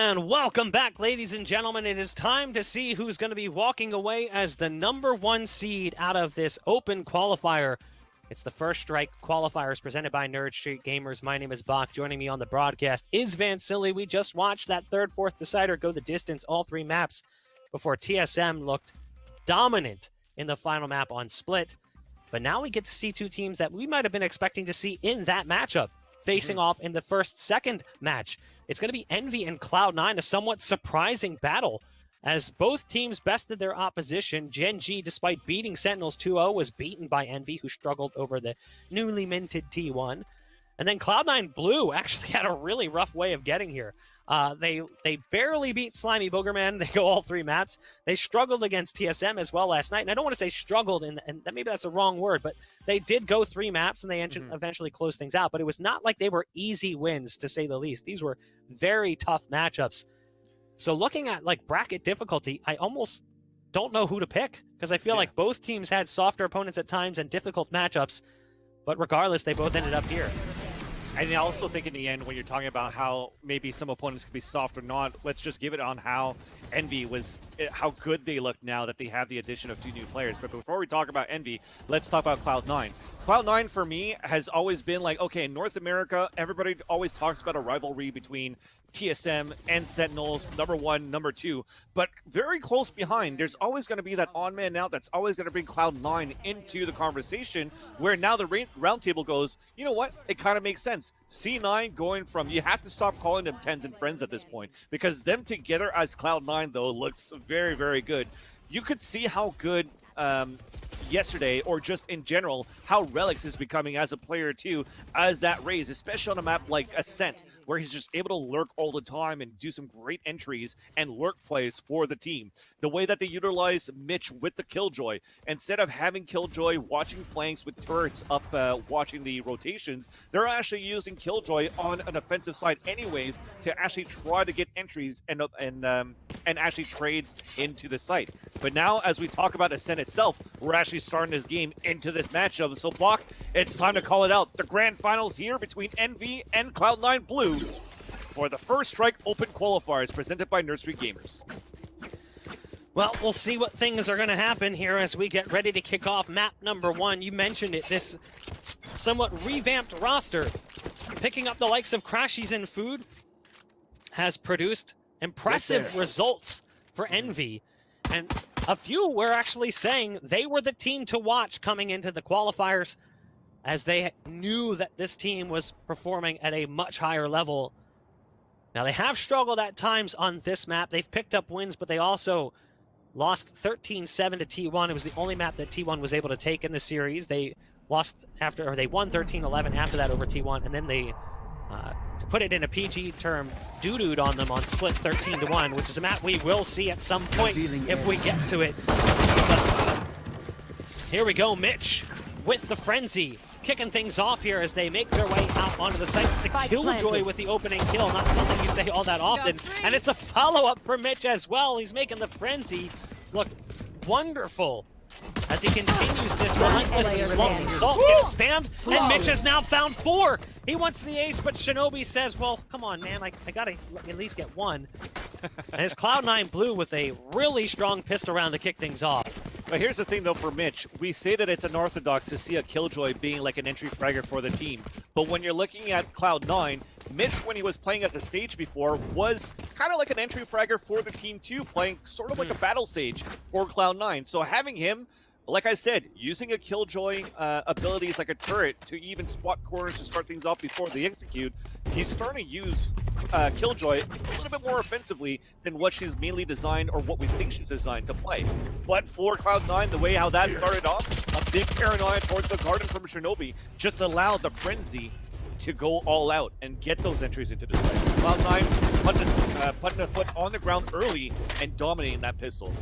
And welcome back, ladies and gentlemen. It is time to see who's going to be walking away as the #1 seed out of this open qualifier. It's the First Strike Qualifiers presented by Nerd Street Gamers. My name is Bach. Joining me on the broadcast is Vansili. We just watched that third, fourth decider go the distance, all three maps, before TSM looked dominant in the final map on Split. But now we get to see two teams that we might have been expecting to see in that matchup facing off in the second match. It's going to be Envy and CLOUD9, a somewhat surprising battle as both teams bested their opposition. Gen G, despite beating Sentinels 2-0, was beaten by Envy, who struggled over the newly minted T1. And then CLOUD9 Blue actually had a really rough way of getting here. They barely beat Slimy Boogerman. They go all three maps. They struggled against TSM as well last night. And I don't want to say struggled, and maybe that's the wrong word, but they did go three maps and they eventually closed things out. But it was not like they were easy wins, to say the least. These were very tough matchups. So looking at like bracket difficulty, I almost don't know who to pick because I feel like both teams had softer opponents at times and difficult matchups. But regardless, they both ended up here. And I also think in the end, when you're talking about how maybe some opponents could be soft or not, let's just give it on how Envy was, how good they look now that they have the addition of two new players. But before we talk about Envy, let's talk about CLOUD9. CLOUD9 for me has always been like, okay, in North America, everybody always talks about a rivalry between TSM and Sentinels, #1, #2, but very close behind, there's always going to be that odd man out that's always going to bring CLOUD9 into the conversation, where now the roundtable goes, you know what, it kind of makes sense. C9 going from, you have to stop calling them Tenz and Friends at this point, because them together as CLOUD9, though, looks very, very good. You could see how good yesterday, or just in general, how Relics is becoming as a player too, as that Raze, especially on a map like Ascent, where he's just able to lurk all the time and do some great entries and lurk plays for the team. The way that they utilize Mitch with the Killjoy, instead of having Killjoy watching flanks with turrets up watching the rotations, they're actually using Killjoy on an offensive side anyways to actually try to get entries and actually trades into the site. But now, as we talk about Ascent itself, we're actually starting this game into this matchup. So, Block, it's time to call it out. The grand finals here between Envy and CLOUD9 Blue for the First Strike Open Qualifiers presented by Nerd Street Gamers. Well, we'll see what things are going to happen here as we get ready to kick off map #1. You mentioned it, this somewhat revamped roster, picking up the likes of Crashies and Food, has produced impressive results for Envy. And a few were actually saying they were the team to watch coming into the qualifiers, as they knew that this team was performing at a much higher level. Now, they have struggled at times on this map. They've picked up wins, but they also lost 13-7 to T1. It was the only map that T1 was able to take in the series. They lost after, or they won 13-11 after that over T1, and then they, to put it in a PG term, doo-dooed on them on Split 13-1, which is a map we will see at some point if we get to it. But here we go, Mitch with the Frenzy, kicking things off here as they make their way out onto the site. The Killjoy with the opening kill, not something you say all that often. And it's a follow-up for Mitch as well. He's making the Frenzy look wonderful as he continues this relentless assault. Gets spammed, and Mitch has now found 4. He wants the ace, but Shinobi says, well, come on, man, I gotta at least get 1. And it's CLOUD9 Blue with a really strong pistol round to kick things off. But here's the thing, though, for Mitch. We say that it's unorthodox to see a Killjoy being like an entry fragger for the team. But when you're looking at CLOUD9, Mitch, when he was playing as a Sage before, was kind of like an entry fragger for the team too, playing sort of like a battle Sage for CLOUD9. So having him, like I said, using a Killjoy abilities like a turret to even spot corners to start things off before they execute, he's starting to use Killjoy a little bit more offensively than what she's mainly designed, or what we think she's designed to play. But for CLOUD9, the way how that started off, a big paranoia towards the garden from Shinobi just allowed the Frenzy to go all out and get those entries into the sites. CLOUD9 putting a foot on the ground early and dominating that pistol.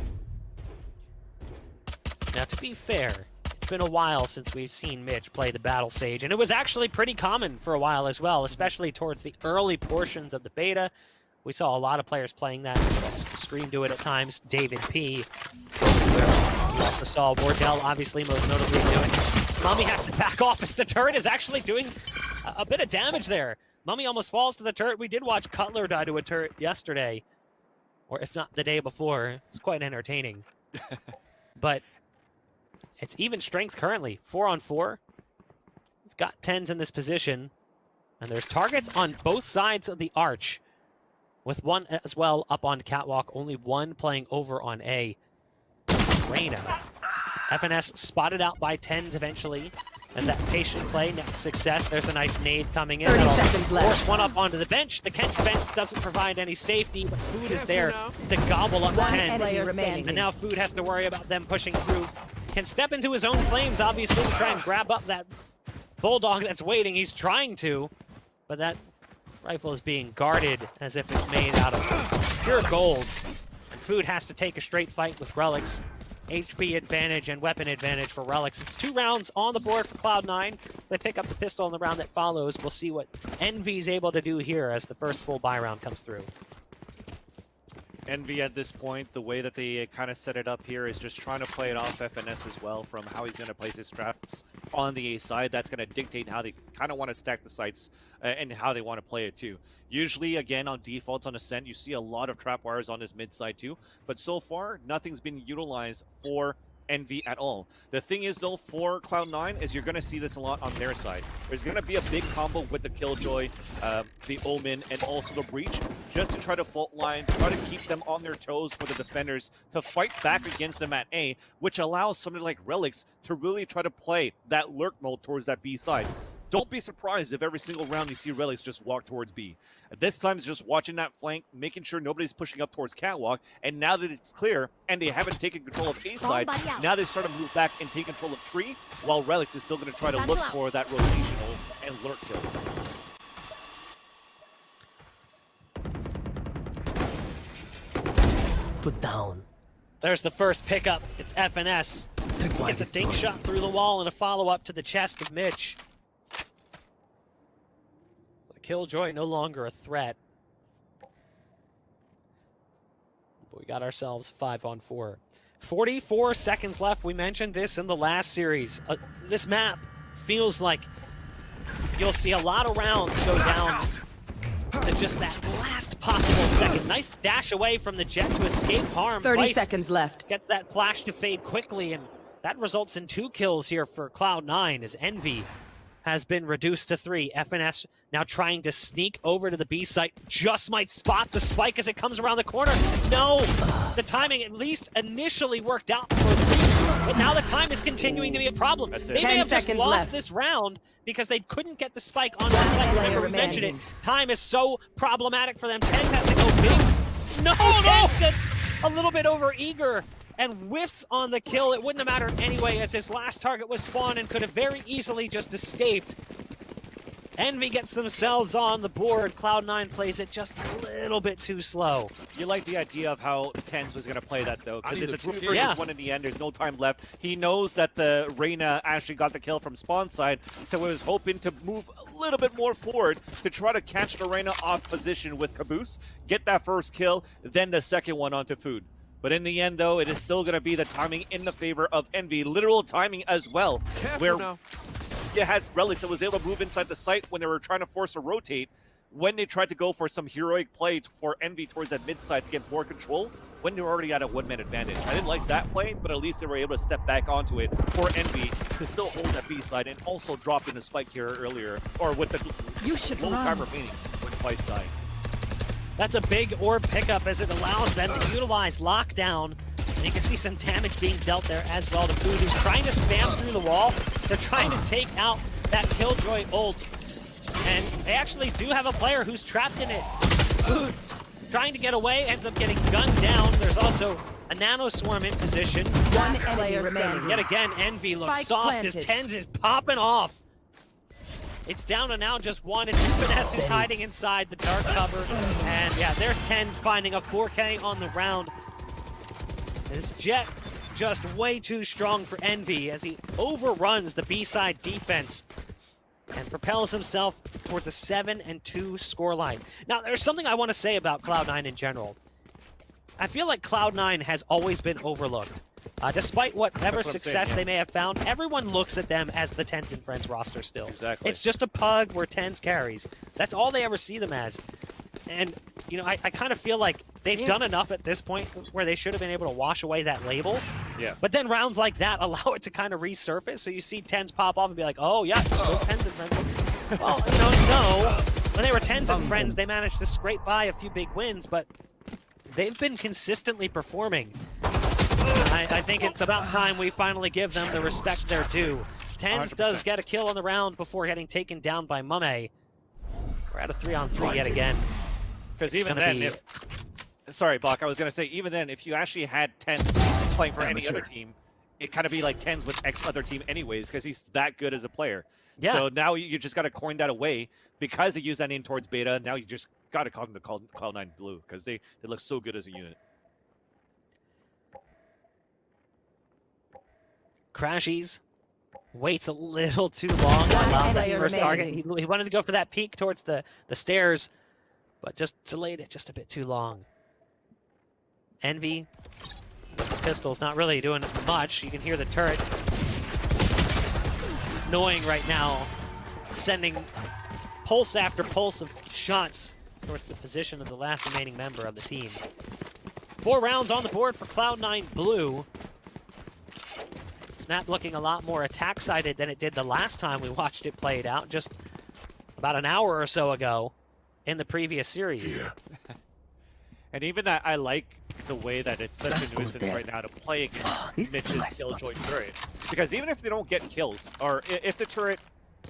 Now, to be fair, it's been a while since we've seen Mitch play the Battle Sage, and it was actually pretty common for a while as well, especially towards the early portions of the beta. We saw a lot of players playing that. We saw Scream do it at times, David P. We also saw Wardell, obviously, most notably doing it. Mummy has to back off as the turret is actually doing a bit of damage there. Mummy almost falls to the turret. We did watch Cutler die to a turret yesterday, or if not the day before. It's quite entertaining. But it's even strength currently, 4-on-4. We've got Tenz in this position, and there's targets on both sides of the arch, with one as well up on Catwalk, only one playing over on A. Reyna. FNS spotted out by Tenz eventually. As that patient play, next success. There's a nice nade coming in. 30 seconds left. Force one up onto the bench. The Kench bench doesn't provide any safety, but Food is there to gobble up Tenz. And now Food has to worry about them pushing through. Can step into his own flames, obviously, to try and grab up that Bulldog that's waiting. He's trying to, but that rifle is being guarded as if it's made out of pure gold. And Food has to take a straight fight with Relics. HP advantage and weapon advantage for Relics. It's 2 rounds on the board for Cloud9. They pick up the pistol in the round that follows. We'll see what Envy's able to do here as the first full buy round comes through. Envy at this point, the way that they kind of set it up here is just trying to play it off FNS as well from how he's going to place his traps on the A side. That's going to dictate how they kind of want to stack the sites and how they want to play it too. Usually, again, on defaults on Ascent, you see a lot of trap wires on this mid side too, but so far, nothing's been utilized for Envy at all. The thing is though, for Cloud9 is you're going to see this a lot on their side. There's going to be a big combo with the Killjoy, the Omen, and also the Breach, just to try to fault line, try to keep them on their toes for the defenders to fight back against them at A, which allows somebody like Relics to really try to play that lurk mode towards that B side. Don't be surprised if every single round you see Relics just walk towards B. This time it's just watching that flank, making sure nobody's pushing up towards Catwalk, and now that it's clear and they haven't taken control of A side, now they start to move back and take control of tree, while Relics is still going to try to look for that rotational and lurk kill. Put down. There's the first pickup. It's FNS. Gets a dink shot through the wall and a follow-up to the chest of Mitch. The Killjoy no longer a threat. But we got ourselves 5-on-4. 44 seconds left. We mentioned this in the last series. This map feels like you'll see a lot of rounds go down to just that last possible second. Nice dash away from the Jet to escape harm. 30 seconds left. Get that flash to fade quickly, and that results in 2 kills here for Cloud9 as Envy has been reduced to 3. FNS now trying to sneak over to the B site. Just might spot the spike as it comes around the corner. No! The timing at least initially worked out for the Breach, but now the time is continuing to be a problem. They may have just lost this round because they couldn't get the spike onto the site. Remember, we mentioned it. Time is so problematic for them. Tenz has to go big. No! Tenz gets a little bit over eager and whiffs on the kill. It wouldn't have mattered anyway, as his last target was spawned and could have very easily just escaped. Envy gets themselves on the board. Cloud9 plays it just a little bit too slow. You like the idea of how Tenz was going to play that, though, because it's a 2 versus 1 in the end. There's no time left. He knows that the Reyna actually got the kill from spawn side, so he was hoping to move a little bit more forward to try to catch the Reyna off position with Caboose, get that first kill, then the second one onto Food. But in the end, though, it is still going to be the timing in the favor of Envy. Literal timing as well, where you had Relics that was able to move inside the site when they were trying to force a rotate. When they tried to go for some heroic play for Envy towards that mid side to get more control, when they're already at a 1-man advantage. I didn't like that play, but at least they were able to step back onto it for Envy to still hold that B side and also drop in a spike here earlier, or with the little time remaining when Twice died. That's a big orb pickup as it allows them to utilize lockdown. And you can see some damage being dealt there as well to Food, who's trying to spam through the wall. They're trying to take out that Killjoy ult. And they actually do have a player who's trapped in it. Food trying to get away, ends up getting gunned down. There's also a nano swarm in position. One enemy remaining. Yet again, Envy looks Spike soft planted. as Tenz is popping off. It's down to now just one. It's Finesse who's hiding inside the dark cover. And yeah, there's Tenz finding a 4K on the round. This Jet just way too strong for Envy as he overruns the B-side defense and propels himself towards a 7-2 scoreline. Now, there's something I want to say about Cloud9 in general. I feel like Cloud9 has always been overlooked. Despite whatever That's what I'm success saying, they may have found, everyone looks at them as the Tenz and Friends roster still. Exactly. It's just a pug where Tenz carries. That's all they ever see them as. And, you know, I kind of feel like they've done enough at this point where they should have been able to wash away that label. Yeah. But then rounds like that allow it to kind of resurface. So you see Tenz pop off and be like, oh, yeah, still Tenz and Friends. Well, you know, no. When they were Tenz and Friends, they managed to scrape by a few big wins, but they've been consistently performing. I think it's about time we finally give them the respect they're due. Tenz 100%. does get a kill on the round before getting taken down by Mame. We're at a 3-on-3 yet again. Because even then, sorry, Bach, I was going to say, even then, if you actually had Tenz playing for any other team, it kind of be like Tenz with X other team anyways, because he's that good as a player. Yeah. So now you just got to coin that away because they use that in towards beta. Now you just got to call them the CLOUD9 Blue because they look so good as a unit. Crashies waits a little too long on that first target. He wanted to go for that peek towards the stairs, but just delayed it just a bit too long. Envy, with the pistols, not really doing much. You can hear the turret. Just annoying right now, sending pulse after pulse of shots towards the position of the last remaining member of the team. 4 rounds on the board for CLOUD9 Blue. Map looking a lot more attack-sided than it did the last time we watched it played out, just about an hour or so ago in the previous series. Yeah. And even that, I like the way that it's such a nuisance right now to play against Mitch's Killjoy turret. Because even if they don't get kills, or if the turret,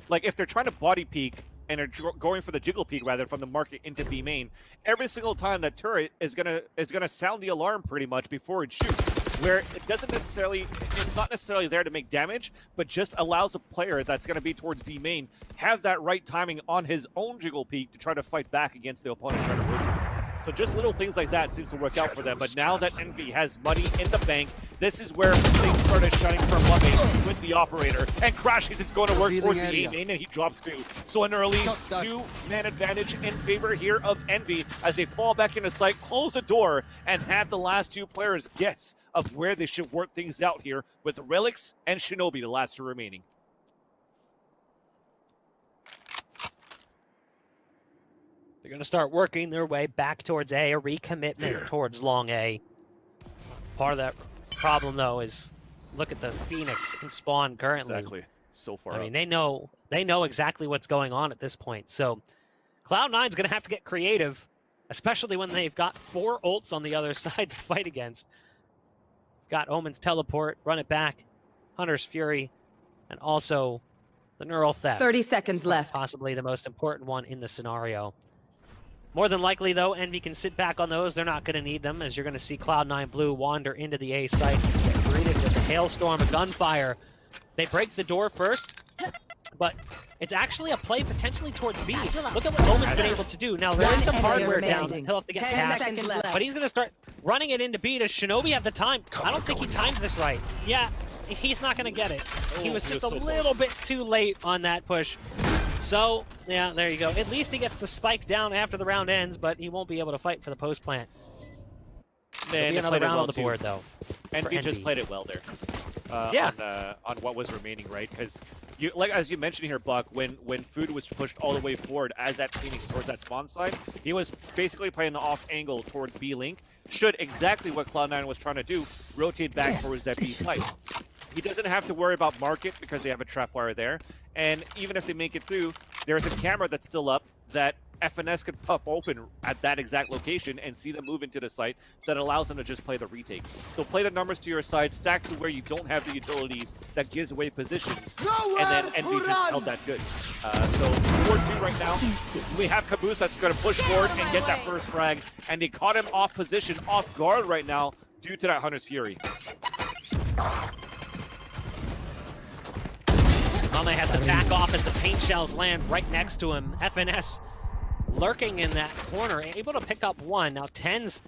like if they're trying to body peek and are going for the jiggle peek rather from the market into B main, every single time that turret is gonna sound the alarm pretty much before it shoots. Where it doesn't necessarily, it's not necessarily there to make damage, but just allows a player that's going to be towards B main have that right timing on his own jiggle peek to try to fight back against the opponent trying to rotate. So just little things like that seems to work out for them. But now that Envy has money in the bank, this is where things started shining for Mame with the operator. And Crashies is going to work towards the A main, and he drops 2. So an early 2-man advantage in favor here of Envy as they fall back into sight, close the door, and have the last 2 players guess of where they should work things out here with Relics and Shinobi, the last 2 remaining. They're going to start working their way back towards A, a recommitment towards long A. Part of that problem, though, is look at the Phoenix and Spawn currently. Exactly. So far I mean, they know exactly what's going on at this point. So CLOUD9's going to have to get creative, especially when they've got 4 ults on the other side to fight against. Got Omen's Teleport, Run It Back, Hunter's Fury, and also the Neural Theft. 30 seconds left. Possibly the most important one in the scenario. More than likely, though, Envy can sit back on those. They're not going to need them, as you're going to see CLOUD9 Blue wander into the A site, get greeted with a hailstorm of gunfire. They break the door first, but it's actually a play potentially towards B. Look at what Omen's been able to do. Now, there is some hardware down. He'll have to get 10 past, seconds left. but he's going to start running it into B. Does Shinobi have the time? I don't think he timed this right. Yeah, he's not going to get it. He was just a little bit too late on that push. So, yeah, there you go. At least he gets the spike down after the round ends, but he won't be able to fight for the post plant. There'll be another round on the board, though. Envy just played it well there. On what was remaining, right? Because you, like as you mentioned here, Buck, when food was pushed all the way forward as that Phoenix towards that spawn side, he was basically playing the off angle towards B link. Should exactly what CLOUD9 was trying to do, rotate back towards that B site. He doesn't have to worry about market because they have a trap wire there. And even if they make it through, there's a camera that's still up that FNS could pop open at that exact location and see them move into the site that allows them to just play the retake. So play the numbers to your side, stack to where you don't have the utilities that gives away positions, and then Envy just held that good. So 4-2 right now. We have Caboose that's going to push forward and get that first frag, and they caught him off position, off guard right now due to that Hunter's Fury. Mame has to back off as the paint shells land right next to him. FNS lurking in that corner, able to pick up 1. Now Tenz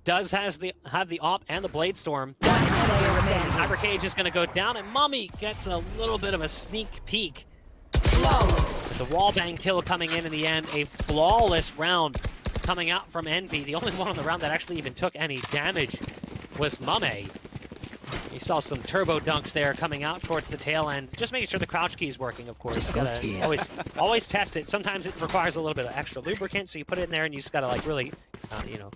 does have the op and the Blade Storm. Cyber Cage is going to go down, and Mame gets a little bit of a sneak peek. It's a wallbang kill coming in the end. A flawless round coming out from Envy. The only one on the round that actually even took any damage was Mame. You saw some turbo dunks there coming out towards the tail end. Just making sure the crouch key is working, of course. You gotta always test it. Sometimes it requires a little bit of extra lubricant, so you put it in there and you just gotta like really, you know,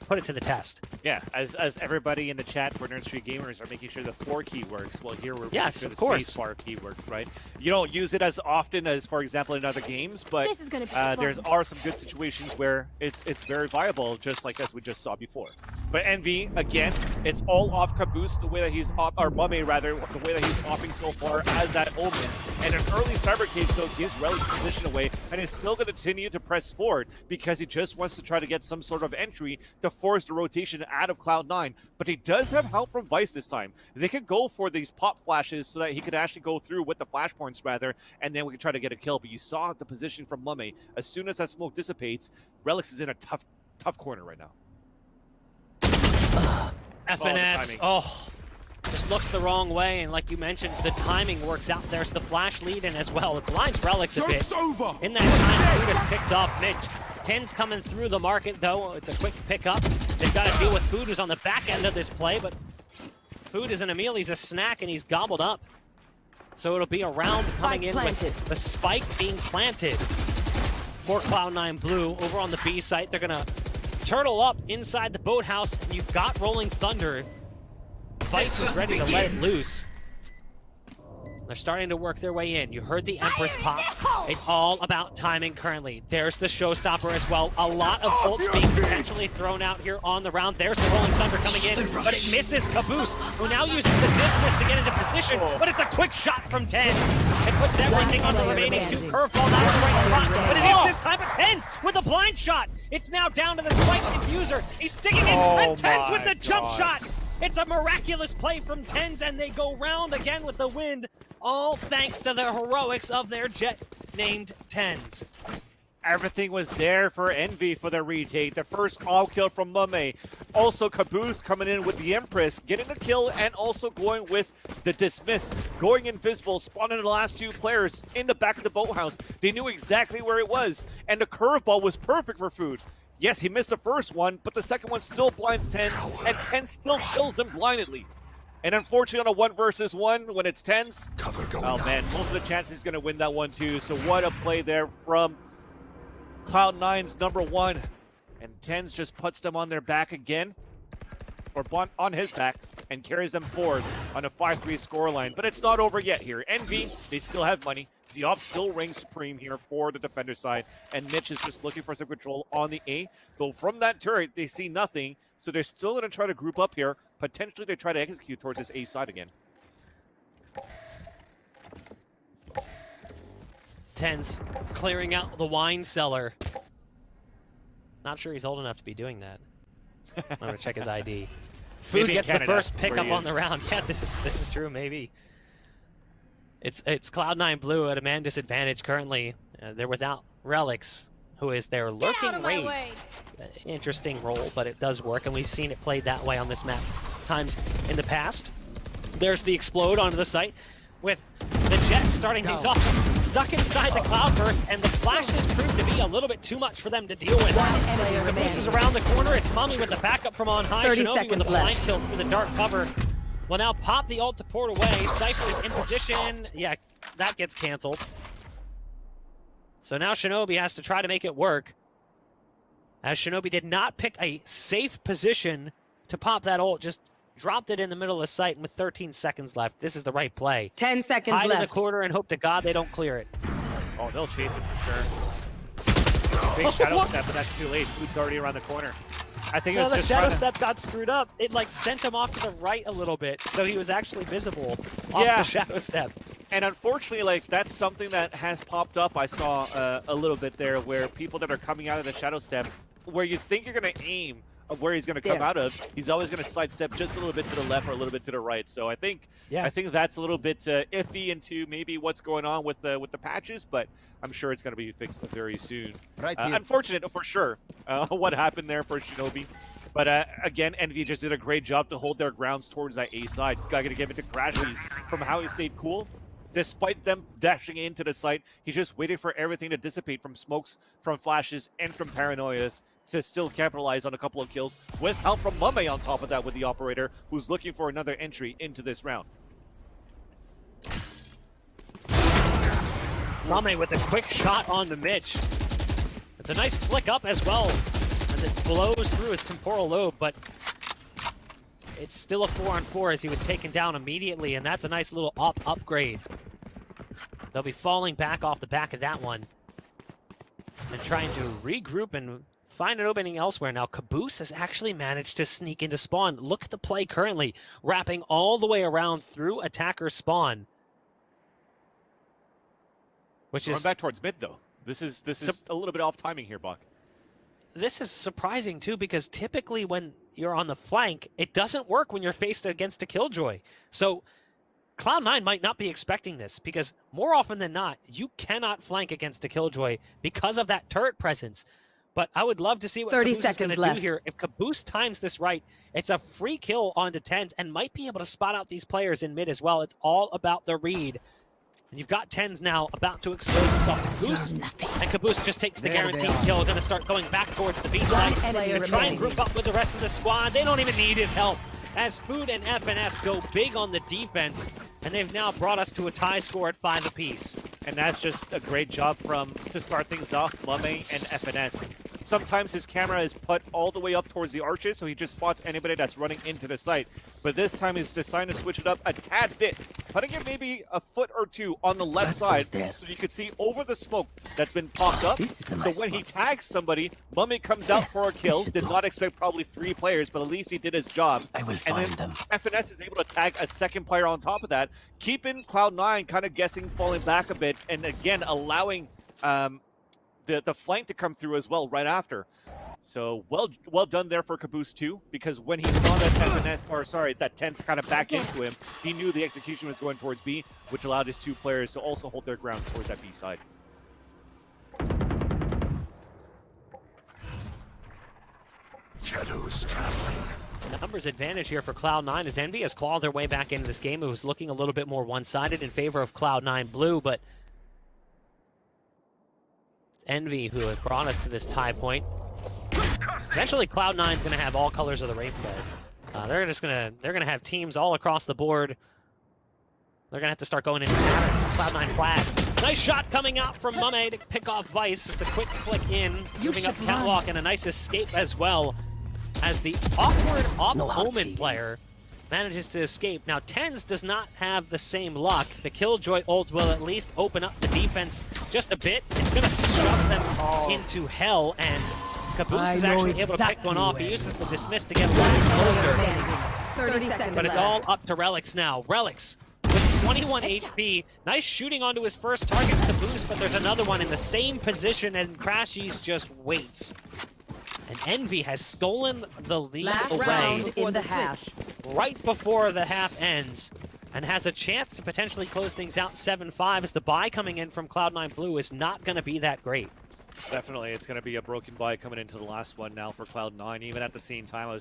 put it to the test. Yeah, as everybody in the chat for Nerd Street Gamers are making sure the 4 key works, well here we're yes, making of sure the course. space bar key works, right? You don't use it as often as, for example, in other games, but This is gonna be there's are some good situations where it's very viable, just like as we just saw before. But Envy, again, it's all off Caboose, the way that he's off, or Mame rather, the way that he's offing so far as that Omen. And an early fabricate though gives Relic's position away, and is still going to continue to press forward because he just wants to try to get some sort of entry to force the rotation out of Cloud9. But he does have help from Vice this time. They could go for these pop flashes so that he could actually go through with the flashpoints rather, and then we can try to get a kill. But you saw the position from Mame. As soon as that smoke dissipates, Relics is in a tough corner right now. FNS, just looks the wrong way, and like you mentioned, the timing works out. There's the flash lead in as well. It blinds Relics a bit. In that time, Food is picked off Mitch. Tenz coming through the market, though. It's a quick pickup. They've got to deal with Food, who's on the back end of this play, but Food isn't a meal, he's a snack, and he's gobbled up. So it'll be a round coming in with the spike being planted for Cloud9 Blue. Over on the B site, they're going to turtle up inside the boathouse, and you've got Rolling Thunder. Vice is ready to let it loose. They're starting to work their way in. You heard the Empress pop. It's all about timing currently. There's the showstopper as well. A lot of ults being potentially thrown out here on the round. There's the Rolling Thunder coming in, but it misses Caboose, who now uses the dismiss to get into position, but it's a quick shot from Tenz. It puts everything on the remaining 2. Curveball now in the right spot, but it is this time at Tenz with a blind shot. It's now down to the spike diffuser. He's sticking in, and Tenz with the jump shot. It's a miraculous play from Tenz, and they go round again with the wind, all thanks to the heroics of their jet named Tenz. Everything was there for Envy for the retake. The first all kill from Mame. Also Caboose coming in with the Empress, getting the kill and also going with the dismiss. Going invisible, spawning the last 2 players in the back of the boathouse. They knew exactly where it was, and the curveball was perfect for Food. Yes, he missed the first one, but the second one still blinds Tenz, and Tenz still kills him blindly. And unfortunately on a 1 versus 1, when it's Tenz, oh man, most of the chances he's going to win that one too. So what a play there from Cloud9's number 1. And Tenz just puts them on their back again, or on his back, and carries them forward on a 5-3 scoreline. But it's not over yet here. Envy, they still have money. The off still reigns supreme here for the defender side, and Mitch is just looking for some control on the A. Though from that turret, they see nothing, so they're still going to try to group up here. Potentially, they try to execute towards this A side again. Tenz clearing out the wine cellar. Not sure he's old enough to be doing that. I'm gonna check his ID. Food gets the first pickup on the round. Yeah, this is true. Maybe. It's Cloud9 Blue at a man disadvantage currently. They're without Relics, who is their lurking raise. Interesting role, but it does work, and we've seen it played that way on this map times in the past. There's the explode onto the site with the Jet starting things off. Stuck inside the Cloudburst, and the flashes proved to be a little bit too much for them to deal with. Caboose is around the corner. It's Mummy with the backup from on high. Shinobi with the blind kill through the dark cover. Will now pop the ult to port away. Cypher is in position. Yeah, that gets canceled. So now Shinobi has to try to make it work, as Shinobi did not pick a safe position to pop that ult, just dropped it in the middle of the site, and with 13 seconds left, this is the right play. 10 seconds Hide left. in the corner and hope to God they don't clear it. Oh, they'll chase it for sure. Big shadow step, but that's too late. Food's already around the corner. I think it was the just shadow step got screwed up. It like sent him off to the right a little bit, so he was actually visible off the shadow step. And unfortunately, like, that's something that has popped up. I saw a little bit there where people that are coming out of the shadow step, where you think you're going to aim of where he's going to come out of, he's always going to sidestep just a little bit to the left or a little bit to the right. So I think that's a little bit iffy into maybe what's going on with the patches, but I'm sure it's going to be fixed very soon. Unfortunate for sure what happened there for Shinobi. But again, Envy just did a great job to hold their grounds towards that A side. Gotta give it to Crashies from how he stayed cool. Despite them dashing into the site, he's just waiting for everything to dissipate from smokes, from flashes, and from paranoias. to still capitalize on a couple of kills with help from Mame on top of that with the operator, who's looking for another entry into this round. Mame with a quick shot on the Mitch. It's a nice flick up as well, as it blows through his temporal lobe, but it's still a 4-on-4 as he was taken down immediately, and that's a nice little upgrade. They'll be falling back off the back of that one and trying to regroup and find an opening elsewhere. Now, Caboose has actually managed to sneak into spawn. Look at the play currently, wrapping all the way around through attacker spawn. Which Going is back towards mid, though. This is a little bit off timing here, Bach. This is surprising, too, because typically when you're on the flank, it doesn't work when you're faced against a Killjoy. So Cloud9 might not be expecting this, because more often than not, you cannot flank against a Killjoy because of that turret presence. But I would love to see what 30 Caboose is going seconds to left. do here. If Caboose times this right, it's a free kill onto Tenz and might be able to spot out these players in mid as well. It's all about the read. And you've got Tenz now about to expose himself to Goose, and Caboose just takes the guaranteed kill. Going to start going back towards the B side to try and group up with the rest of the squad. They don't even need his help, as Food and FNS go big on the defense, and they've now brought us to a tie score at 5 apiece. And that's just a great job to start things off, Mame and FNS. Sometimes his camera is put all the way up towards the arches, so he just spots anybody that's running into the site. But this time he's decided to switch it up a tad bit, putting it maybe a foot or two on the left side, so you can see over the smoke that's been popped up. So when he tags somebody, Mame comes out for a kill. Did not expect probably 3 players, but at least he did his job. And then FNS is able to tag a second player on top of that, keeping Cloud9 kind of guessing, falling back a bit, and again allowing the flank to come through as well right after. So well done there for Caboose too, because when he saw that that Tenz kind of back into him, he knew the execution was going towards B, which allowed his 2 players to also hold their ground towards that B side. Shadows traveling. Numbers advantage here for Cloud9 as Envy has clawed their way back into this game. It was looking a little bit more one-sided in favor of Cloud9 Blue, but it's Envy who has brought us to this tie point. Eventually, Cloud9 is going to have all colors of the rainbow. They're gonna have teams all across the board. They're gonna have to start going into patterns. Cloud9 flag. Nice shot coming out from Mame to pick off Vice. It's a quick flick in, moving up catwalk, and a nice escape as well, as the awkward omen player manages to escape. Now, Tenz does not have the same luck. The Killjoy ult will at least open up the defense just a bit. It's going to shove them into hell, and Caboose is actually able to pick one off. He uses the dismiss to get a little closer. 30 seconds But it's all up to Relix now. Relix with 21 HP. Nice shooting onto his first target, Caboose, but there's another one in the same position, and Crashies just waits. And Envy has stolen the lead away in the half. right before the half ends, and has a chance to potentially close things out 7-5, as the buy coming in from Cloud9 Blue is not going to be that great. Definitely, it's going to be a broken buy coming into the last one now for Cloud9. Even at the same time,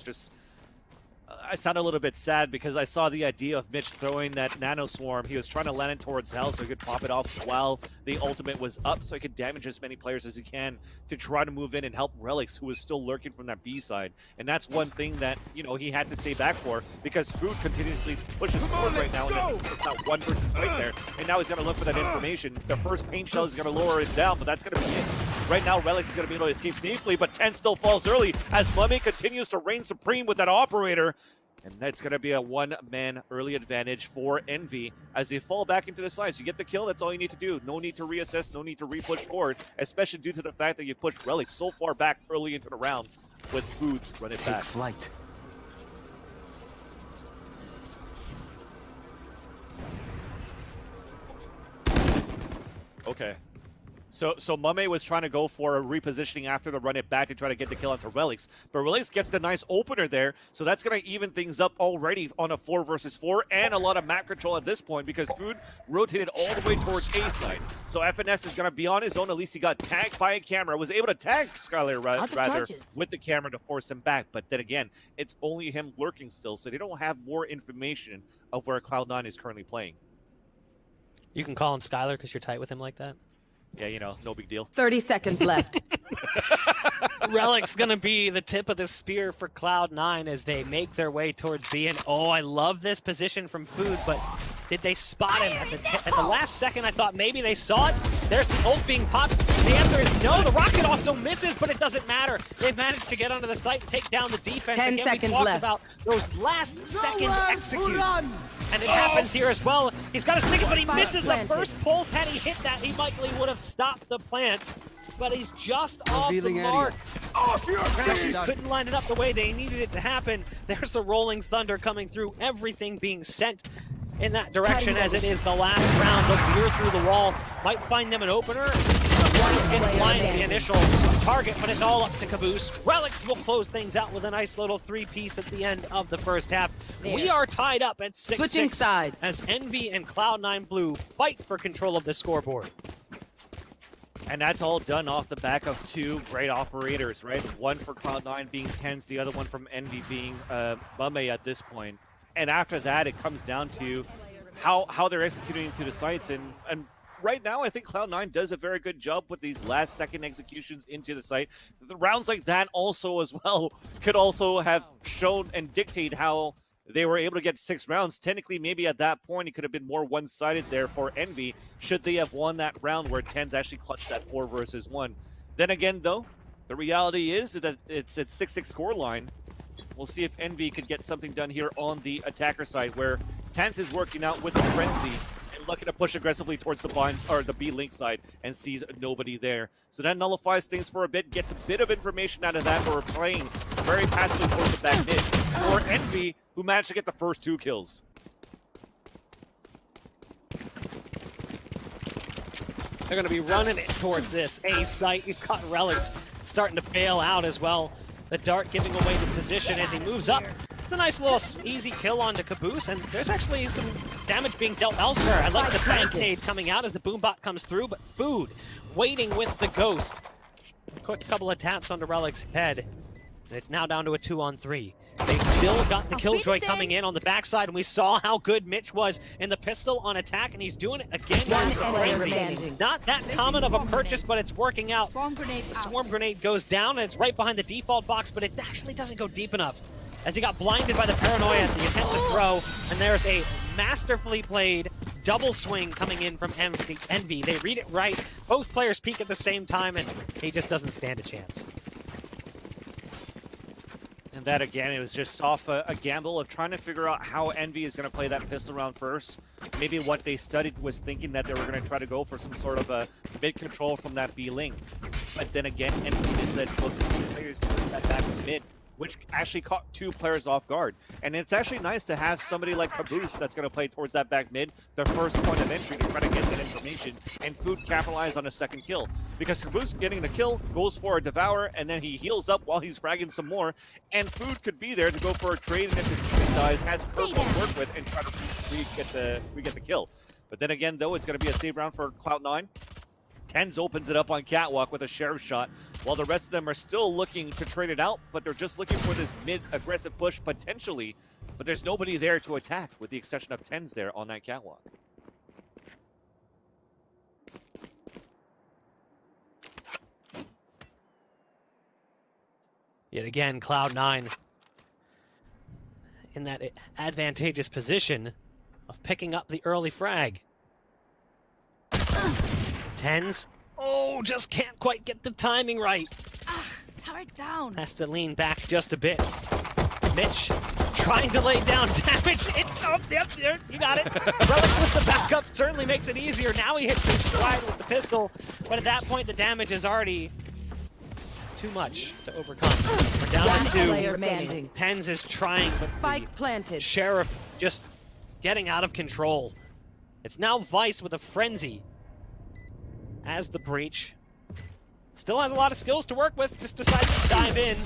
I sound a little bit sad because I saw the idea of Mitch throwing that nano swarm. He was trying to land it towards hell so he could pop it off while the ultimate was up, so he could damage as many players as he can to try to move in and help Relix, who was still lurking from that B side. And that's one thing that, you know, he had to stay back for, because Food continuously pushes forward right now, and it's not one versus right there. And now he's going to look for that information. The first paint shell is going to lower it down, but that's going to be it. Right now, Relix is going to be able to escape safely, but Tenz still falls early as Mame continues to reign supreme with that operator. And that's going to be a one-man early advantage for Envy as they fall back into the sides. You get the kill, that's all you need to do. No need to reassess, no need to re-push forward, especially due to the fact that you pushed Relix so far back early into the round with Foods run it back. Flight. Okay. So Mame was trying to go for a repositioning after the run it back to try to get the kill onto Relix. But Relix gets the nice opener there, so that's going to even things up already on a 4 versus 4 and a lot of map control at this point because Food rotated all the way towards A side. So FNS is going to be on his own. At least he got tagged by a camera, was able to tag Skylar rather with the camera to force him back. But then again, it's only him lurking still, so they don't have more information of where Cloud9 is currently playing. You can call him Skylar because you're tight with him like that? Yeah, you know, no big deal. 30 seconds left. Relic's gonna be the tip of the spear for Cloud9 as they make their way towards B. And oh, I love this position from Food, but did they spot him at the last second? I thought maybe they saw it. There's the ult being popped. The answer is no. The rocket also misses, but it doesn't matter. They've managed to get onto the site and take down the defense. 10 Again, we seconds talked left. about those last second executes. And it happens here as well. He's got to stick it, but he misses the first pulse. Had he hit that, he likely would have stopped the plant. But he's just off the mark. Crashies couldn't line it up the way they needed it to happen. There's the rolling thunder coming through. Everything being sent in that direction as it is the last round. They'll veer through the wall. Might find them an opener. And blind the initial target, but it's all up to Caboose. Relics will close things out with a nice little three-piece at the end of the first half. We are tied up at 6-6 Switching sides as Envy and Cloud9 Blue fight for control of the scoreboard. And that's all done off the back of two great operators, right? One for Cloud9 being Tenz, the other one from Envy being Mame at this point. And after that, it comes down to how they're executing to the sites. And right now, I think Cloud9 does a very good job with these last-second executions into the site. The rounds like that also as well could also have shown and dictate how they were able to get 6 rounds. Technically, maybe at that point, it could have been more one-sided there for Envy, should they have won that round where Tenz actually clutched that 4 versus 1. Then again, though, the reality is that it's a 6-6 scoreline. We'll see if Envy could get something done here on the attacker side, where Tenz is working out with the Frenzy and looking to push aggressively towards the blind or the B link side and sees nobody there. So that nullifies things for a bit, gets a bit of information out of that, but we're playing very passively towards the back mid. For Envy, who managed to get the first 2 kills. They're going to be running it towards this A site. You've got Relics starting to bail out as well. The dart giving away the position as he moves up. It's a nice little easy kill onto Caboose, and there's actually some damage being dealt elsewhere. I like the barricade coming out as the boombot comes through, but Food waiting with the Ghost. Quick couple of taps onto Relic's head, and it's now down to a 2-on-3. They've still got the Killjoy coming in on the backside, and we saw how good Mitch was in the pistol on attack, and he's doing it again with the Frenzy. Not that common of a purchase, but it's working out. The Swarm Grenade goes down, and it's right behind the default box, but it actually doesn't go deep enough, as he got blinded by the paranoia at the attempt to throw, and there's a masterfully played double swing coming in from Envy. They read it right. Both players peek at the same time, and he just doesn't stand a chance. And that, again, it was just off a gamble of trying to figure out how Envy is going to play that pistol round first. Maybe what they studied was thinking that they were going to try to go for some sort of a mid control from that B link. But then again, Envy said, look, the players took that back to mid, which actually caught 2 players off guard. And it's actually nice to have somebody like Caboose that's going to play towards that back mid, their first point of entry to try to get that information, and Food capitalize on a second kill. Because Caboose getting the kill, goes for a Devour, and then he heals up while he's fragging some more, and Food could be there to go for a trade, and if his teammate dies, has Purple to work with and try to re-get the kill. But then again, though, it's going to be a save round for Cloud9. Tenz opens it up on Catwalk with a sheriff shot, while the rest of them are still looking to trade it out, but they're just looking for this mid-aggressive push potentially, but there's nobody there to attack, with the exception of Tenz there on that Catwalk. Yet again, Cloud9 in that advantageous position of picking up the early frag. Tenz, oh, just can't quite get the timing right. Tower down. Has to lean back just a bit. Mitch trying to lay down damage. It's up, yep, there, you got it. Relics with the backup certainly makes it easier. Now he hits his stride with the pistol, but at that point the damage is already too much to overcome. We're down to 2. Tenz is trying, but the Sheriff just getting out of control. It's now Vice with a Frenzy as the breach. Still has a lot of skills to work with, just decides to dive in.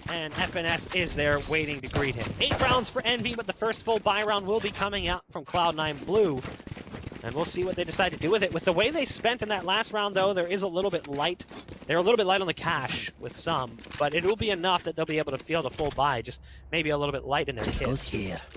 And FNS is there waiting to greet him. 8 rounds for Envy, but the first full buy round will be coming out from Cloud9 Blue. And we'll see what they decide to do with it. With the way they spent in that last round, though, there is a little bit light. They're a little bit light on the cash with some, but it will be enough that they'll be able to field a full buy, just maybe a little bit light in their kits.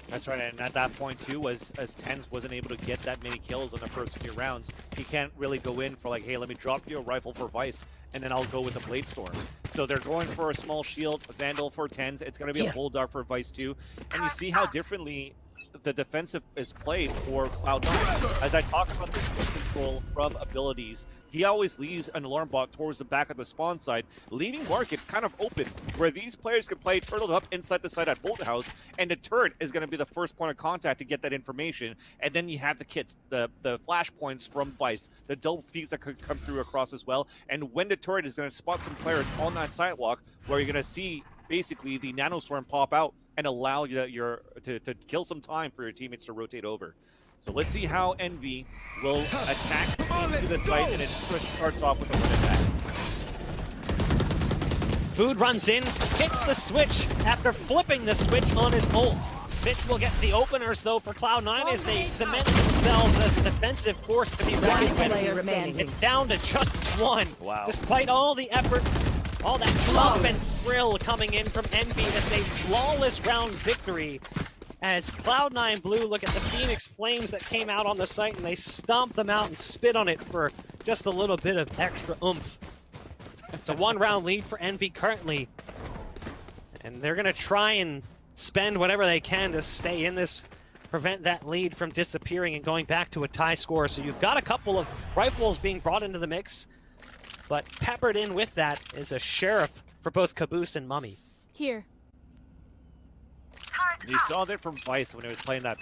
That's right, and at that point, too, as Tenz wasn't able to get that many kills in the first few rounds, he can't really go in for like, hey, let me drop you a rifle for Vice and then I'll go with the Blade Storm. So they're going for a small shield, a Vandal for Tenz. It's going to be a Bulldog for Vice too. And you see how differently the defensive is played for CLOUD9. As I talk about the push control from abilities, he always leaves an alarm bot towards the back of the spawn side, leaving market kind of open, where these players can play turtled up inside the site at Bolt House, and the turret is going to be the first point of contact to get that information. And then you have the kits, the flash points from Vice, the double peaks that could come through across as well. And when the turret is going to spot some players on that sidewalk, where you're going to see basically the nanostorm pop out and allow you to kill some time for your teammates to rotate over. So let's see how Envy will attack into the site, and it starts off with a run attack. Food runs in, hits the switch after flipping the switch on his ult. Mitch will get the openers though for CLOUD9 as they cement themselves as a defensive force to be reckoned with. It's down to just one. Wow. Despite all the effort, all that fluff and thrill coming in from Envy, as a flawless round victory. As Cloud9 Blue look at the Phoenix Flames that came out on the site, and they stomp them out and spit on it for just a little bit of extra oomph. It's a one-round lead for Envy currently. And they're going to try and spend whatever they can to stay in this, prevent that lead from disappearing and going back to a tie score. So you've got a couple of rifles being brought into the mix, but peppered in with that is a sheriff for both Caboose and Mummy. Here. You saw that from Vice when it was playing that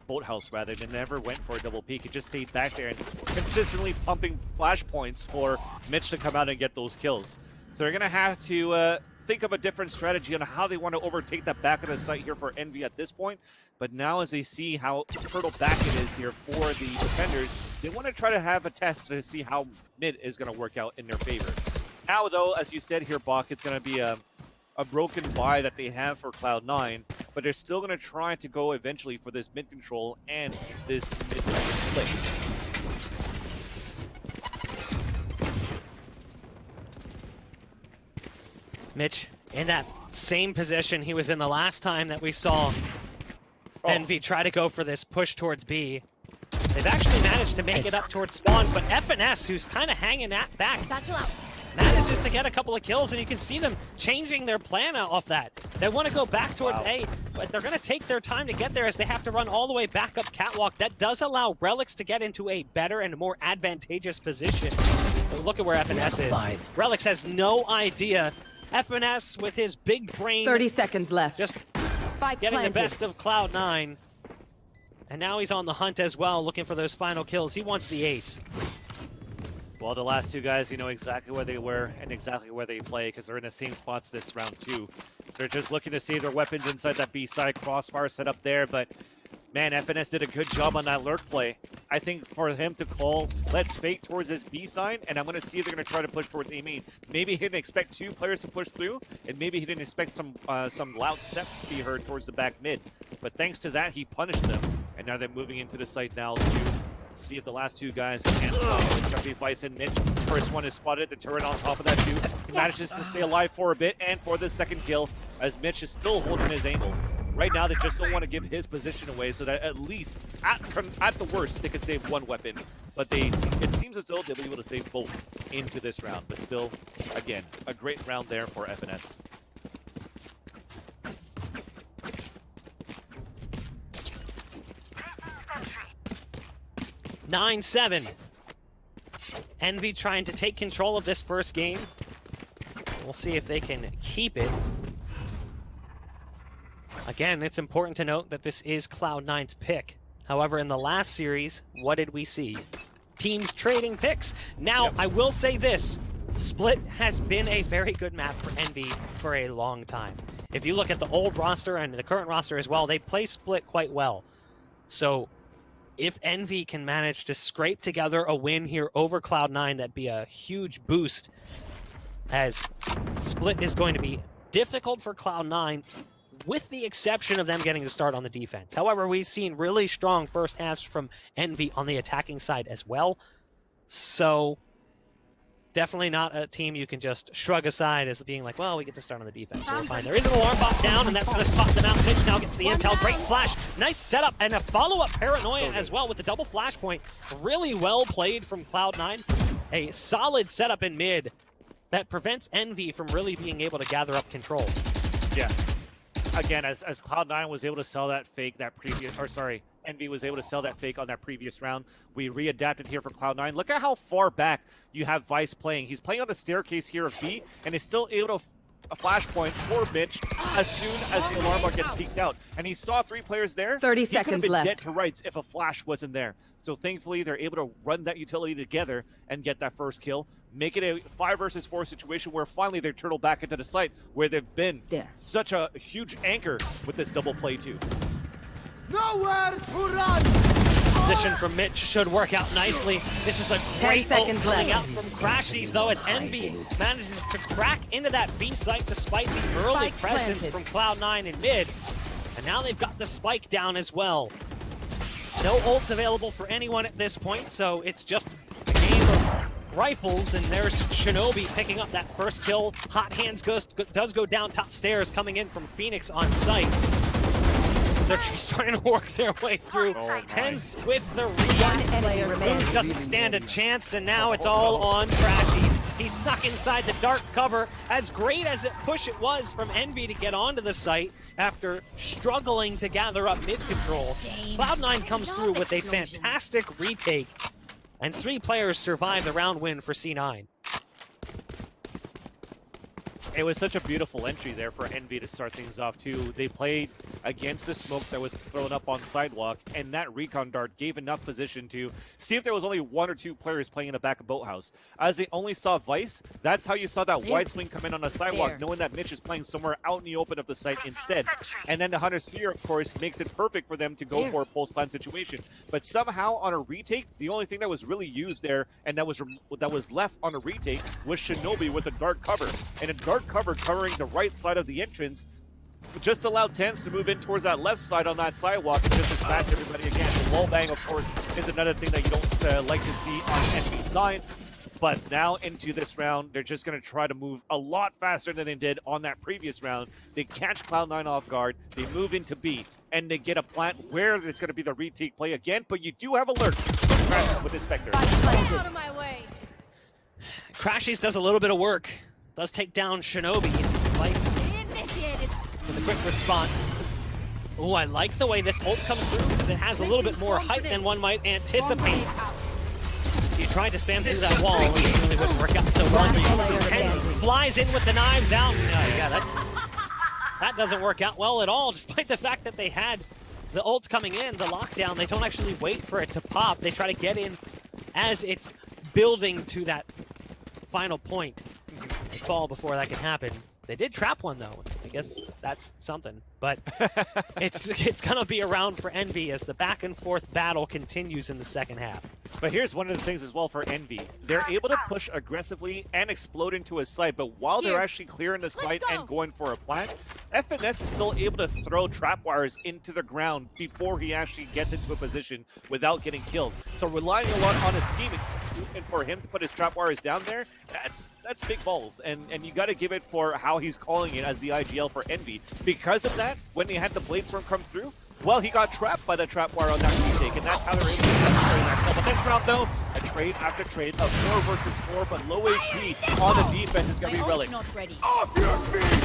boat house rather. They never went for a double peek. It just stayed back there and consistently pumping flashpoints for Mitch to come out and get those kills. So they're going to have to think of a different strategy on how they want to overtake that back of the site here for Envy at this point. But now as they see how turtle back it is here for the defenders, they want to try to have a test to see how mid is going to work out in their favor. Now though, as you said here, Bach, it's going to be a broken buy that they have for Cloud9, but they're still going to try to go eventually for this mid control and this mid split. Mitch in that same position he was in the last time that we saw Envy try to go for this push towards B. They've actually managed to make it up towards spawn, but FNS, who's kind of hanging at back, manages to get a couple of kills, and you can see them changing their plan off that. They want to go back towards A, but they're going to take their time to get there as they have to run all the way back up Catwalk. That does allow Relics to get into a better and more advantageous position. But look at where FNS is. Relics has no idea. FNS with his big brain. 30 seconds left. Just Spike getting planted. the best of Cloud9. And now he's on the hunt as well, looking for those final kills. He wants the ace. Well, the last two guys, you know exactly where they were and exactly where they play because they're in the same spots this round too. So they're just looking to save their weapons inside that B side. Crossfire set up there, but man, FNS did a good job on that lurk play. I think for him to call, let's fake towards this B side, and I'm going to see if they're going to try to push towards A main. Maybe he didn't expect two players to push through, and maybe he didn't expect some loud steps to be heard towards the back mid. But thanks to that, he punished them, and now they're moving into the site now to see if the last two guys can Chucky, Vice, and Mitch. First one is spotted, the turret on top of that too. He manages to stay alive for a bit, and for the second kill, as Mitch is still holding his angle. Right now, they just don't want to give his position away, so that at least, at the worst, they could save one weapon. But it seems as though they'll be able to save both into this round. But still, again, a great round there for FNS. 9-7. Envy trying to take control of this first game. We'll see if they can keep it. Again, it's important to note that this is Cloud9's pick. However, in the last series, what did we see? Teams trading picks. Now, I will say this. Split has been a very good map for Envy for a long time. If you look at the old roster and the current roster as well, they play Split quite well. So, if Envy can manage to scrape together a win here over Cloud9, that'd be a huge boost, as Split is going to be difficult for Cloud9, with the exception of them getting to start on the defense. However, we've seen really strong first halves from Envy on the attacking side as well. So, definitely not a team you can just shrug aside as being like, well, we get to start on the defense. So we're fine. There is an alarm bot down, and that's going to spot them out. Mitch now gets the intel. Great flash. Nice setup, and a follow-up paranoia as well with the double flashpoint. Really well played from Cloud9. A solid setup in mid. that prevents Envy from really being able to gather up control. Yeah. Again, as CLOUD9 was able to sell that fake Envy was able to sell that fake on that previous round, we readapted here for CLOUD9. Look at how far back you have Vice playing. He's playing on the staircase here of B, and is still able to a flashpoint for Mitch as soon as the alarm bar gets peeked out. And he saw 3 players there. 30 he seconds could have been left. dead to rights if a flash wasn't there. So thankfully, they're able to run that utility together and get that first kill. Make it a 5 versus 4 situation where finally they turtle back into the site where they've been such a huge anchor with this double play too. Nowhere to run! Position from Mitch should work out nicely. This is a great ult coming out from Crashies, though, as Envy manages to crack into that B site despite the early Spike presence planted. from Cloud9 in mid. And now they've got the spike down as well. No ults available for anyone at this point, so it's just a game of rifles, and there's Shinobi picking up that first kill. Hot Hands does go down top stairs, coming in from Phoenix on site. They're just starting to work their way through. Tenz with the Enemy remaining. doesn't stand a chance, and now it's all on Crashies. He snuck inside the dark cover. As great as a push it was from Envy to get onto the site after struggling to gather up mid control, Cloud9 comes through with a fantastic retake, and 3 players survive the round win for C9. It was such a beautiful entry there for Envy to start things off too. They played against the smoke that was thrown up on sidewalk, and that recon dart gave enough position to see if there was only 1 or 2 players playing in the back of Boathouse. As they only saw Vice, that's how you saw that wide swing come in on the sidewalk, knowing that Mitch is playing somewhere out in the open of the site instead. And then the Hunter Sphere, of course, makes it perfect for them to go for a pulse plan situation. But somehow on a retake, the only thing that was really used there and that was left on a retake was Shinobi with a dark cover. And a dark cover covering the right side of the entrance just allowed Tenz to move in towards that left side on that sidewalk and just distract everybody again. The wall bang, of course, is another thing that you don't like to see on Envy's side. But now into this round, they're just going to try to move a lot faster than they did on that previous round. They catch Cloud9 off guard, they move into B, and they get a plant where it's going to be the retake play again. But you do have a lurk with this Spectre. Out of my way. Crashies does a little bit of work. Does take down Shinobi. Vice Initiated. with a quick response. Oh, I like the way this ult comes through because it has a little bit more height than one might anticipate. He tried to spam through that wall, and it really wouldn't work out so well. Tenz flies in with the knives out. Yeah, that doesn't work out well at all, despite the fact that they had the ult coming in, the lockdown. They don't actually wait for it to pop. They try to get in as it's building to that final point. They fall before that can happen. They did trap one though. I guess that's something. But it's gonna be around for Envy as the back and forth battle continues in the second half. But here's one of the things as well for Envy. They're able to push aggressively and explode into a site, but while they're actually clearing the site and going for a plant, FNS is still able to throw trap wires into the ground before he actually gets into a position without getting killed. So relying a lot on his team and for him to put his trap wires down there, that's big balls. And you got to give it for how he's calling it as the IGL for Envy. Because of that, when they had the blade storm come through, well, he got trapped by the trap wire on that retake, and that's how they're able to carry that kill. But this round, though, a trade after trade of 4 versus 4, but low HP on the defense is going to be Relic. Not ready. Off your feet!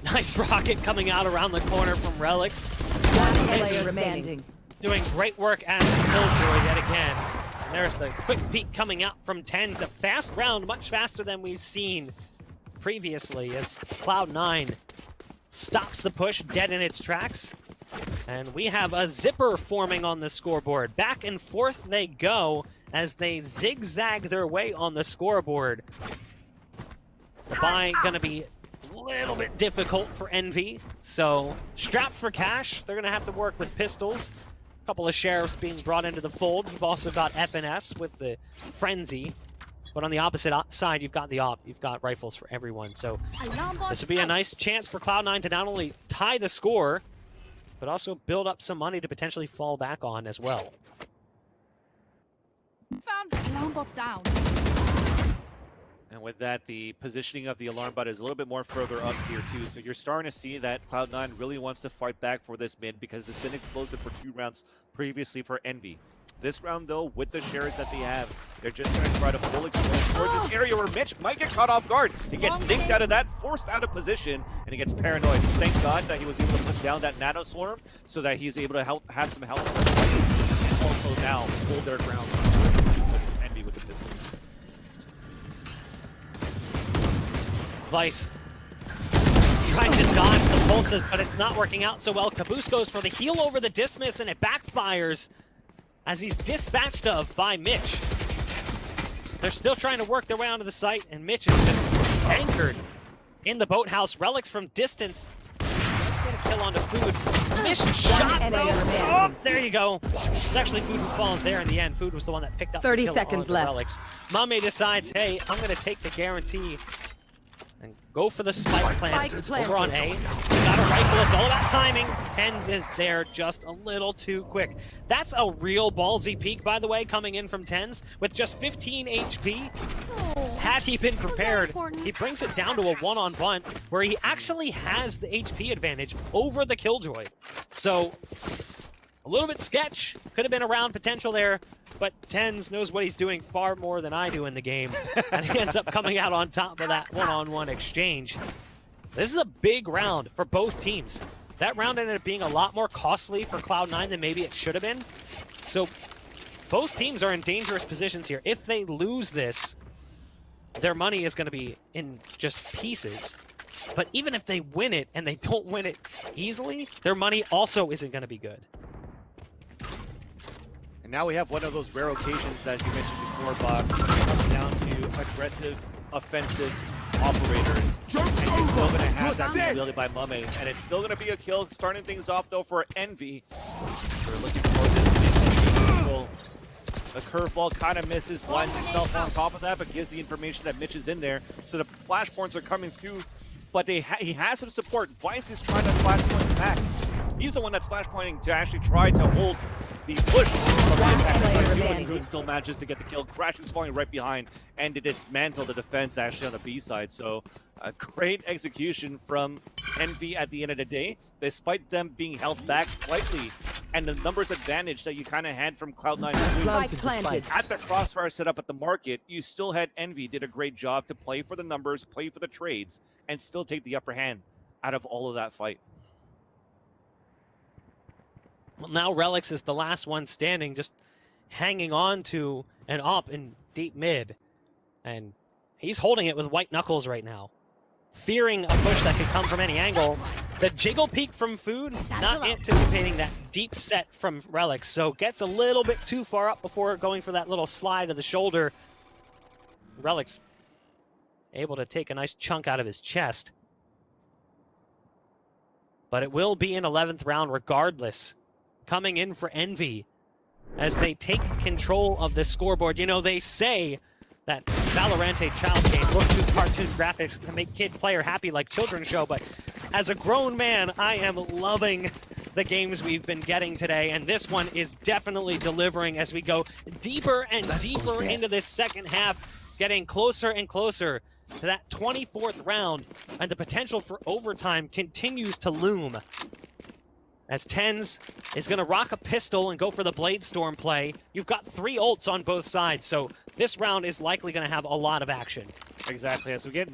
Nice rocket coming out around the corner from Relics. One player remaining. Doing great work as the Killjoy yet again. And there's the quick peek coming out from Tenz. A fast round, much faster than we've seen previously, as Cloud9 stops the push dead in its tracks. And we have a zipper forming on the scoreboard. Back and forth they go as they zigzag their way on the scoreboard. The buy gonna be a little bit difficult for Envy, so strapped for cash. They're gonna have to work with pistols. A couple of sheriffs being brought into the fold. You've also got FNS with the Frenzy. But on the opposite side, you've got the AWP. You've got rifles for everyone. So this would be a nice chance for Cloud9 to not only tie the score, but also build up some money to potentially fall back on as well. Found alarm bot down. And with that, the positioning of the alarm bot is a little bit more further up here too. So you're starting to see that Cloud9 really wants to fight back for this mid because it's been explosive for 2 rounds previously for Envy. This round though, with the shares that they have, they're just going to try to full explode towards this area where Mitch might get caught off guard. He gets linked out of that, forced out of position, and he gets paranoid. Thank God that he was able to put down that nano swarm so that he's able to have some help and also now hold their ground. Envy with the pistols. Vice trying to dodge the pulses, but it's not working out so well. Caboose goes for the heal over the dismiss, and it backfires as he's dispatched of by Mitch. They're still trying to work their way onto the site, and Mitch is just anchored in the boathouse. Relics from distance. Let's get a kill onto Food. Mission shot, though. Oh, there you go. It's actually Food who falls there in the end. Food was the one that picked up 30 the kill seconds onto left. Relics. Mame decides, hey, I'm going to take the guarantee and go for the spike plant over on A. Got a rifle, it's all about timing. Tenz is there just a little too quick. That's a real ballsy peek, by the way, coming in from Tenz with just 15 HP. Had he been prepared, he brings it down to a one-on-one where he actually has the HP advantage over the Killjoy. So, a little bit sketch. Could have been a round potential there, but Tenz knows what he's doing far more than I do in the game, and he ends up coming out on top of that one-on-one exchange. This is a big round for both teams. That round ended up being a lot more costly for Cloud9 than maybe it should have been. So both teams are in dangerous positions here. If they lose this, their money is going to be in just pieces. But even if they win it, and they don't win it easily, their money also isn't going to be good. And now we have one of those rare occasions that you mentioned before, Bob, comes down to aggressive, offensive operators. And you're still going to have that ability by Mame. And it's still going to be a kill, starting things off, though, for Envy. We're looking for this. The curveball kind of misses, blinds himself on top of that, but gives the information that Mitch is in there. So the flashpoints are coming through, but he has some support. Vice is trying to flashpoint back. He's the one that's flashpointing to actually try to hold the push from the attack. Food still manages to get the kill. Crash is falling right behind and to dismantle the defense actually on the B side. So a great execution from Envy at the end of the day, despite them being held back slightly. And the numbers advantage that you kind of had from Cloud9 at the crossfire setup at the market, you still had Envy did a great job to play for the numbers, play for the trades, and still take the upper hand out of all of that fight. Well, now Relics is the last one standing, just hanging on to an op in deep mid. And he's holding it with white knuckles right now, fearing a push that could come from any angle. The jiggle peek from Food, not anticipating that deep set from Relics, so gets a little bit too far up before going for that little slide of the shoulder. Relics able to take a nice chunk out of his chest. But it will be an 11th round regardless. Coming in for Envy as they take control of the scoreboard. You know, they say that Valorant, a child game, look to cartoon graphics to make kid player happy like children's show, but as a grown man, I am loving the games we've been getting today, and this one is definitely delivering as we go deeper and deeper into this second half, getting closer and closer to that 24th round, and the potential for overtime continues to loom. As Tenz is going to rock a pistol and go for the Blade Storm play. You've got 3 ults on both sides, so this round is likely going to have a lot of action. Exactly. As we get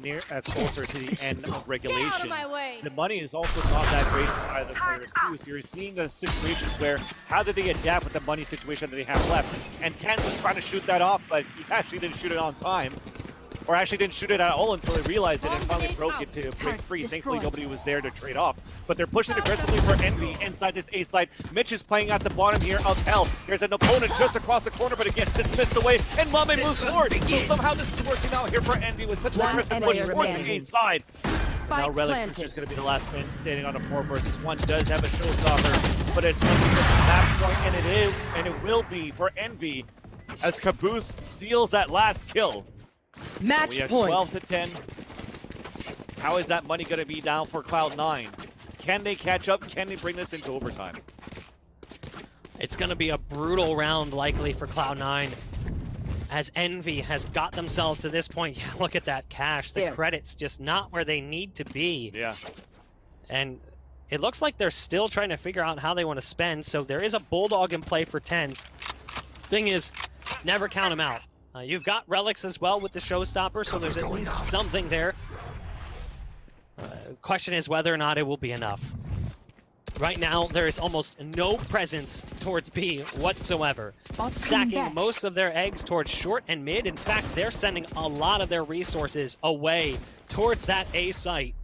closer to the end of regulation, Get out of my way. The money is also not that great for either players too. So you're seeing the situations where how did they adapt with the money situation that they have left? And Tenz was trying to shoot that off, but he actually didn't shoot it on time. Or actually didn't shoot it at all until he realized it and finally broke it to break free. Thankfully, nobody was there to trade off. But they're pushing aggressively for Envy inside this A side. Mitch is playing at the bottom here of Hell. There's an opponent just across the corner, but it gets dismissed away, and Mame moves forward. So somehow this is working out here for Envy with such an aggressive push towards the A side. Now Relics is just going to be the last man standing on a 4 versus 1. Does have a showstopper, but it's looking at that point, and it will be for Envy as Caboose seals that last kill. Match we have point. 12 to 10. How is that money going to be down for Cloud9? Can they catch up? Can they bring this into overtime? It's going to be a brutal round likely for Cloud9. as Envy has got themselves to this point. Yeah, look at that cash. The There. credits just not where they need to be. Yeah. And it looks like they're still trying to figure out how they want to spend, so there is a Bulldog in play for Tenz. Thing is, never count them out. You've got relics as well with the Showstopper, so there's at least something there. The question is whether or not it will be enough. Right now, there is almost no presence towards B whatsoever. Stacking most of their eggs towards short and mid. In fact, they're sending a lot of their resources away towards that A site.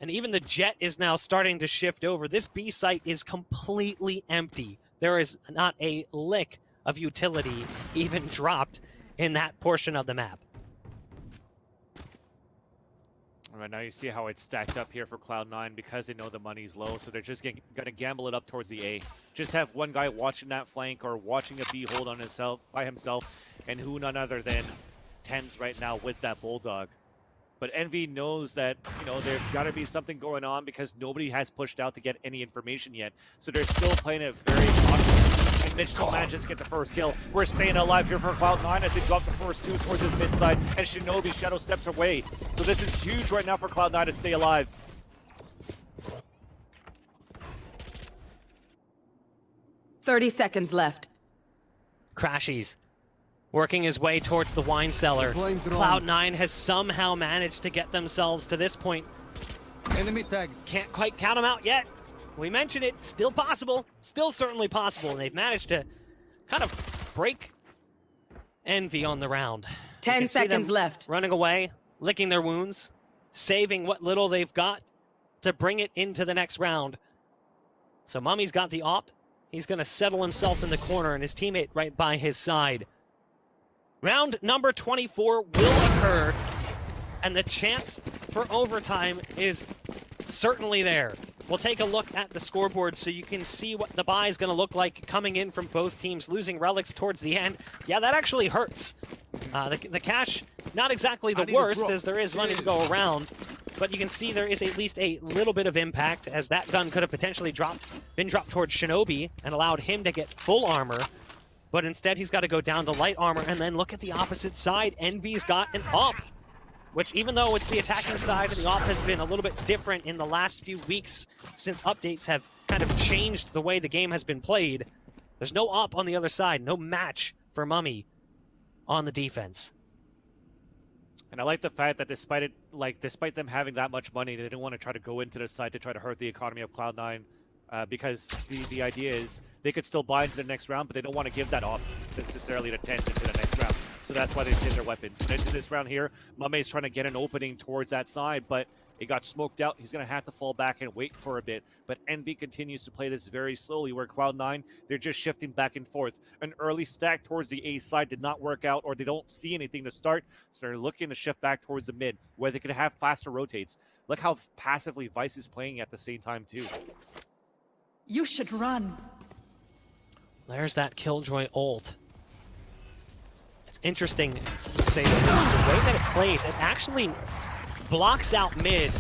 And even the jet is now starting to shift over. This B site is completely empty. There is not a lick of utility even dropped in that portion of the map. Right now you see how it's stacked up here for Cloud9 because they know the money's low, so they're just going to gamble it up towards the A. Just have one guy watching that flank or watching a B hold on by himself, and who none other than Tenz right now with that Bulldog. But Envy knows that, you know, there's got to be something going on because nobody has pushed out to get any information yet. So they're still playing it very cautiously. And Mitch still manages to get the first kill. We're staying alive here for Cloud9 as they drop the first two towards his mid side. And Shinobi shadow steps away. So this is huge right now for Cloud9 to stay alive. "30 seconds left." Crashies working his way towards the wine cellar. Cloud9 has somehow managed to get themselves to this point. Enemy tag. Can't quite count them out yet. We mentioned it, still possible, still certainly possible, and they've managed to kind of break Envy on the round. 10 seconds left. Running away, licking their wounds, saving what little they've got to bring it into the next round. So Mummy's got the op. He's going to settle himself in the corner and his teammate right by his side. Round number 24 will occur, and the chance for overtime is certainly there. We'll take a look at the scoreboard so you can see what the buy is going to look like coming in from both teams. Losing relics towards the end, yeah, that actually hurts. The cash, not exactly the worst, as there is money to go around, but you can see there is at least a little bit of impact, as that gun could have potentially been dropped towards Shinobi and allowed him to get full armor. But instead, he's got to go down to light armor, and then look at the opposite side. Envy's got an op, which even though it's the attacking side, the op has been a little bit different in the last few weeks since updates have kind of changed the way the game has been played. There's no op on the other side, no match for Mummy on the defense. And I like the fact that despite them having that much money, they didn't want to try to go into the side to try to hurt the economy of Cloud9. Because the idea is they could still buy into the next round, but they don't want to give that off necessarily to Tenz into the next round. So that's why they did their weapons. But into this round here, Mame's trying to get an opening towards that side, but it got smoked out. He's going to have to fall back and wait for a bit. But Envy continues to play this very slowly, where Cloud9, they're just shifting back and forth. An early stack towards the A side did not work out, or they don't see anything to start, so they're looking to shift back towards the mid, where they could have faster rotates. Look how passively Vice is playing at the same time, too. You should run. There's that Killjoy ult. It's interesting to say that the way that it plays, it actually blocks out mid,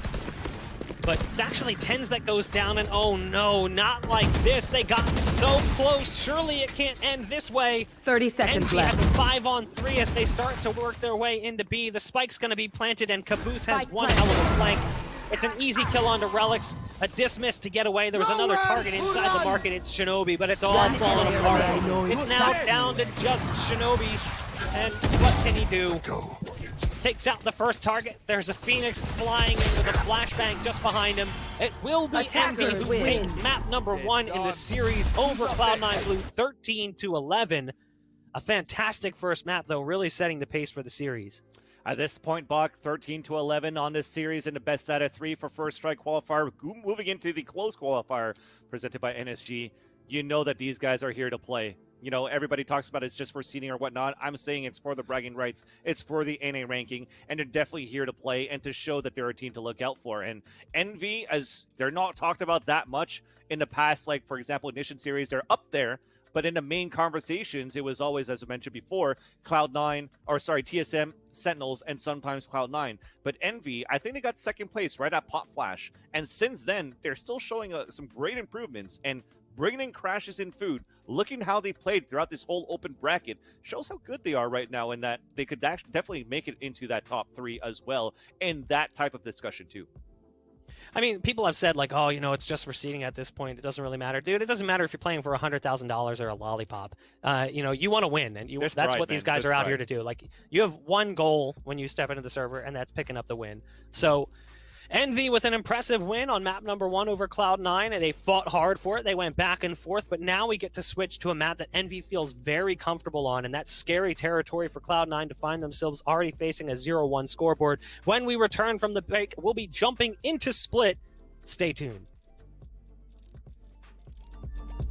but it's actually Tenz that goes down, and oh no, not like this. They got so close. Surely it can't end this way. 30 seconds Envy left. has a 5-on-3 as they start to work their way into B. The spike's going to be planted, and Caboose has one hell of a flank. It's an easy kill onto Relics, a dismiss to get away. There was another target inside the market. It's Shinobi, but it's all falling apart. It's now down to just Shinobi, and what can he do? Takes out the first target. There's a Phoenix flying in with a flashbang just behind him. It will be Envy who take map number 1 in the series over Cloud9 Blue, 13-11. A fantastic first map, though, really setting the pace for the series. At this point, Bach, 13-11 on this series in the best out of 3 for First Strike qualifier. Moving into the close qualifier presented by NSG, you know that these guys are here to play. You know, everybody talks about it's just for seeding or whatnot. I'm saying it's for the bragging rights. It's for the NA ranking, and they're definitely here to play and to show that they're a team to look out for. And Envy, as they're not talked about that much in the past, like, for example, Ignition Series, they're up there. But in the main conversations, it was always, as I mentioned before, TSM, Sentinels, and sometimes Cloud9. But Envy, I think they got second place right at Pop Flash. And since then, they're still showing some great improvements. And bringing in Crashes in Food, looking how they played throughout this whole open bracket, shows how good they are right now, and that they could definitely make it into that top 3 as well, in that type of discussion too. I mean, people have said, like, oh, you know, it's just for seeding at this point. It doesn't really matter. Dude, it doesn't matter if you're playing for $100,000 or a lollipop. You know, you want to win, and that's pride, what these guys There's are out pride. here to do. Like, you have one goal when you step into the server, and that's picking up the win. So, Envy with an impressive win on map number 1 over Cloud9, and they fought hard for it. They went back and forth, but now we get to switch to a map that Envy feels very comfortable on, and that's scary territory for Cloud9 to find themselves already facing a 0-1 scoreboard. When we return from the break, we'll be jumping into Split. Stay tuned.